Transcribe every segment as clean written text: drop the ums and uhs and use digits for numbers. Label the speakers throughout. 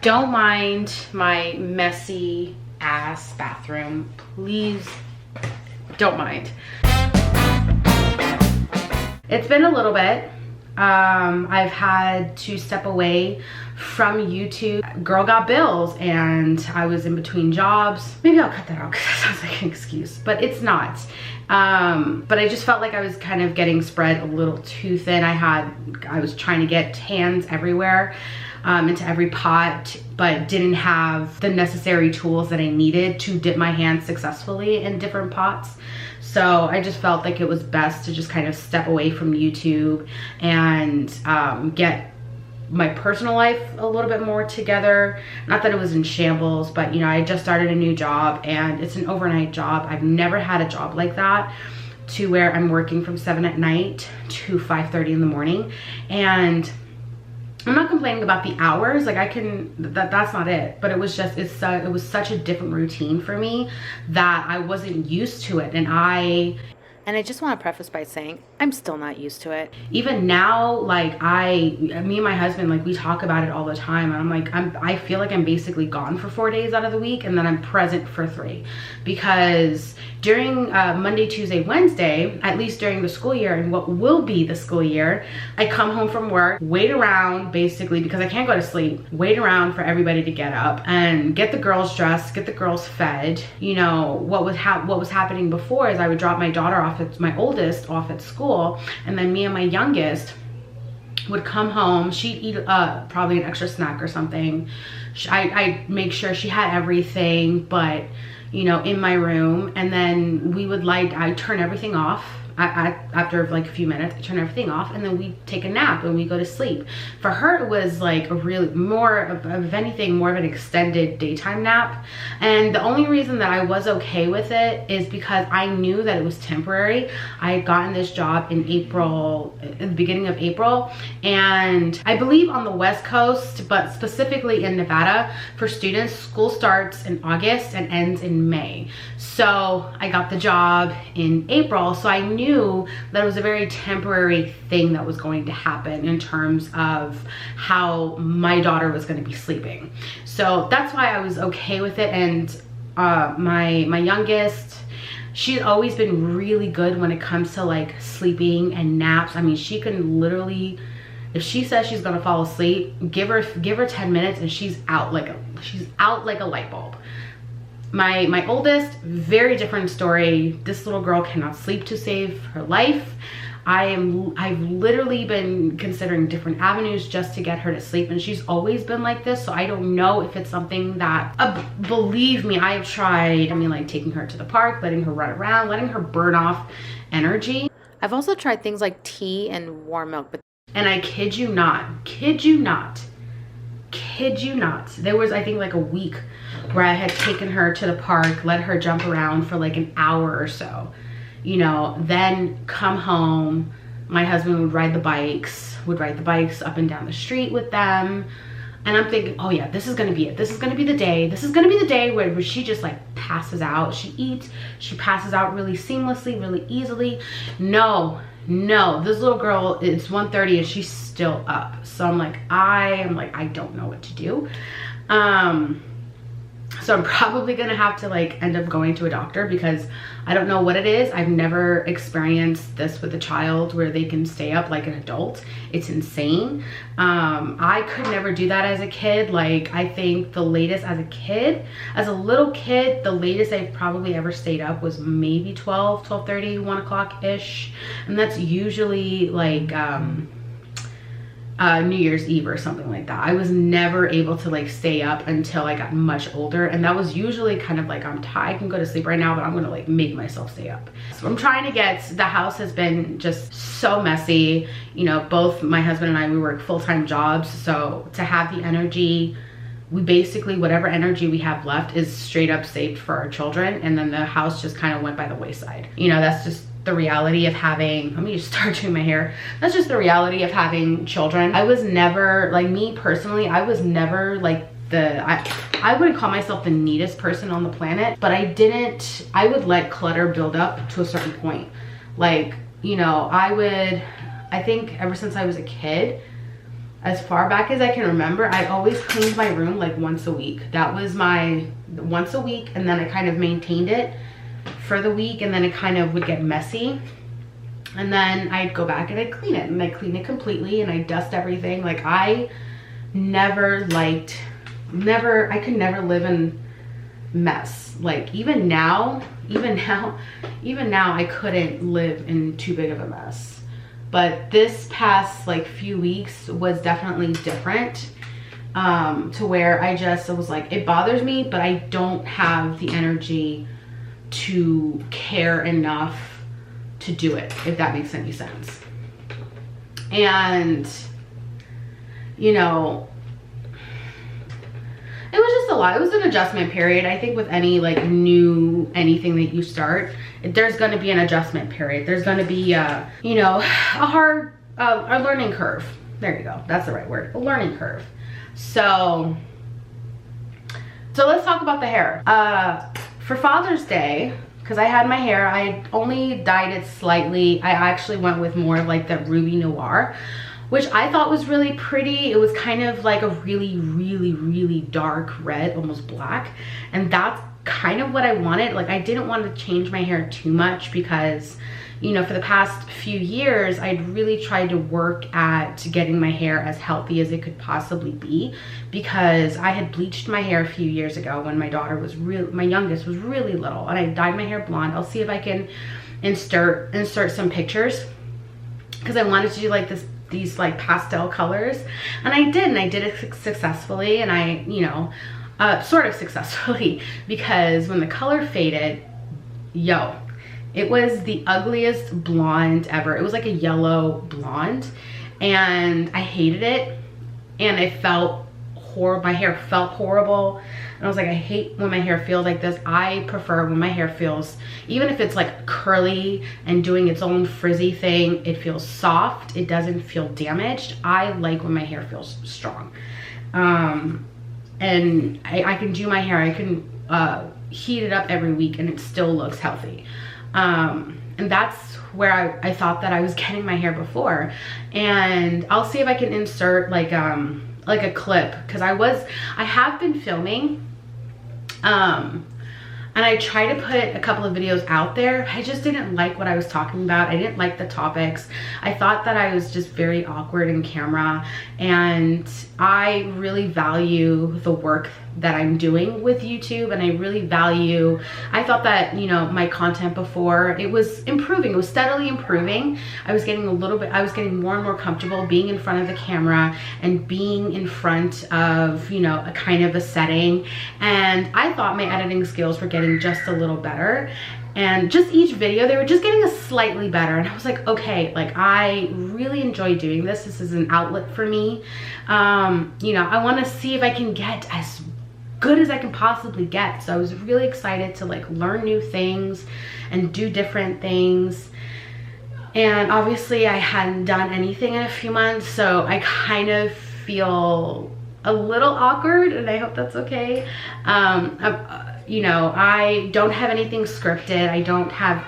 Speaker 1: Don't mind my messy ass bathroom, please. Don't mind. It's been a little bit. I've had to step away from YouTube. Girl got bills and I was in between jobs. Maybe I'll cut that out because that sounds like an excuse, but it's not. But I just felt like I was kind of getting spread a little too thin. I was trying to get hands everywhere, into every pot, but didn't have the necessary tools that I needed to dip my hands successfully in different pots. So I just felt like it was best to just kind of step away from YouTube and get my personal life a little bit more together. Not that it was in shambles, but you know, I just started a new job and it's an overnight job. I've never had a job like that, to where I'm working from 7 at night to 5:30 in the morning. And I'm not complaining about the hours, like that's not it, but it was just, it was such a different routine for me that I wasn't used to it. And I just want to preface by saying I'm still not used to it. Even now, like me and my husband, like we talk about it all the time. And I'm like, I feel like I'm basically gone for 4 days out of the week and then I'm present for 3. Because during Monday, Tuesday, Wednesday, at least during the school year and what will be the school year, I come home from work, wait around basically because I can't go to sleep, wait around for everybody to get up and get the girls dressed, get the girls fed. You know, what was happening before is I would drop my daughter off, my oldest off at school, and then me and my youngest would come home. She'd eat probably an extra snack or something. I'd make sure she had everything, but you know, in my room, and then I'd turn everything off. After like a few minutes, I turn everything off and then we take a nap and we go to sleep. For her, it was like a really more of anything, more of an extended daytime nap. And the only reason that I was okay with it is because I knew that it was temporary. I had gotten this job in April, in the beginning of April, and I believe on the West Coast, but specifically in Nevada, for students, school starts in August and ends in May. So I got the job in April, so I knew that it was a very temporary thing that was going to happen in terms of how my daughter was going to be sleeping. So that's why I was okay with it. And my youngest, she's always been really good when it comes to like sleeping and naps. I mean, she can literally, if she says she's gonna fall asleep, give her 10 minutes and she's out like a light bulb. My oldest, very different story. This little girl cannot sleep to save her life. I've literally been considering different avenues just to get her to sleep, and she's always been like this, so I don't know if it's something that, believe me, I've tried. I mean, like taking her to the park, letting her run around, letting her burn off energy. I've also tried things like tea and warm milk, and I kid you not, there was, I think, like a week where I had taken her to the park, let her jump around for like an hour or so, you know, then come home. My husband would ride the bikes up and down the street with them. And I'm thinking, oh yeah, this is gonna be it. This is gonna be the day. This is gonna be the day where she just like passes out. She eats, she passes out really seamlessly, really easily. No, this little girl, it's 1:30 and she's still up. So I don't know what to do. So I'm probably gonna have to like end up going to a doctor because I don't know what it is. I've never experienced this with a child where they can stay up like an adult. It's insane. I could never do that as a kid. Like, I think the latest as a little kid, the latest I've probably ever stayed up was maybe 12:30, 1 o'clock ish. And that's usually like, New Year's Eve or something like that. I was never able to like stay up until I got much older, and that was usually kind of like, I can go to sleep right now, but I'm gonna like make myself stay up. So I'm trying to the house has been just so messy. You know, both my husband and I, we work full-time jobs, so to have the energy, we basically, whatever energy we have left is straight up saved for our children, and then the house just kind of went by the wayside. You know, that's just the reality of having, let me just start doing my hair. That's just the reality of having children. I was never, like, me personally, I was never like I wouldn't call myself the neatest person on the planet, but I would let clutter build up to a certain point. Like, you know, I think ever since I was a kid, as far back as I can remember, I always cleaned my room like once a week. That was my once a week, and then I kind of maintained it for the week, and then it kind of would get messy. And then I'd go back and I'd clean it, and I'd clean it completely, and I'd dust everything. Like I never liked, I could never live in mess. Like even now I couldn't live in too big of a mess. But this past like few weeks was definitely different, to where I was like, it bothers me, but I don't have the energy to care enough to do it, if that makes any sense. And you know, it was just a lot. It was an adjustment period. I think with any like anything that you start, there's going to be an adjustment period. There's going to be you know, a learning curve. There you go, that's the right word, a learning curve. So let's talk about the hair. For Father's Day, because I had my hair, I only dyed it slightly. I actually went with more of like the Ruby Noir, which I thought was really pretty. It was kind of like a really dark red, almost black. And that's kind of what I wanted. Like I didn't want to change my hair too much because, you know, for the past few years, I'd really tried to work at getting my hair as healthy as it could possibly be, because I had bleached my hair a few years ago when my daughter was my youngest was really little, and I dyed my hair blonde. I'll see if I can insert some pictures, because I wanted to do like these like pastel colors, and I did it successfully, and I, you know, sort of successfully, because when the color faded, yo, it was the ugliest blonde ever. It was like a yellow blonde, and I hated it, and I felt horrible. My hair felt horrible, and I was like, I hate when my hair feels like this. I prefer when my hair feels, even if it's like curly and doing its own frizzy thing, it feels soft. It doesn't feel damaged. I like when my hair feels strong. And I can do my hair, I can heat it up every week, and it still looks healthy. And that's where I thought that I was getting my hair before. And I'll see if I can insert like a clip, because I have been filming, and I tried to put a couple of videos out there. I just didn't like what I was talking about. I didn't like the topics. I thought that I was just very awkward in camera, and I really value the work that I'm doing with YouTube, and I really value, I thought that, you know, my content before, it was improving. It was steadily improving. I was getting more and more comfortable being in front of the camera and being in front of, you know, a kind of a setting, and I thought my editing skills were getting just a little better. And just each video, they were just getting a slightly better. And I was like, okay, like I really enjoy doing this. This is an outlet for me. You know, I want to see if I can get as good as I can possibly get. So I was really excited to like learn new things and do different things. And obviously I hadn't done anything in a few months, so I kind of feel a little awkward, and I hope that's okay. You know, I don't have anything scripted. I don't have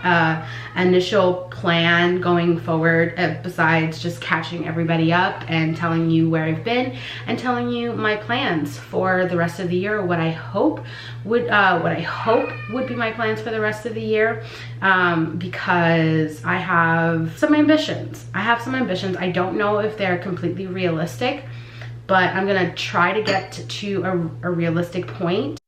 Speaker 1: an initial plan going forward, besides just catching everybody up and telling you where I've been and telling you my plans for the rest of the year, what I hope would be my plans for the rest of the year, because I have some ambitions. I don't know if they're completely realistic, but I'm gonna try to get to a realistic point.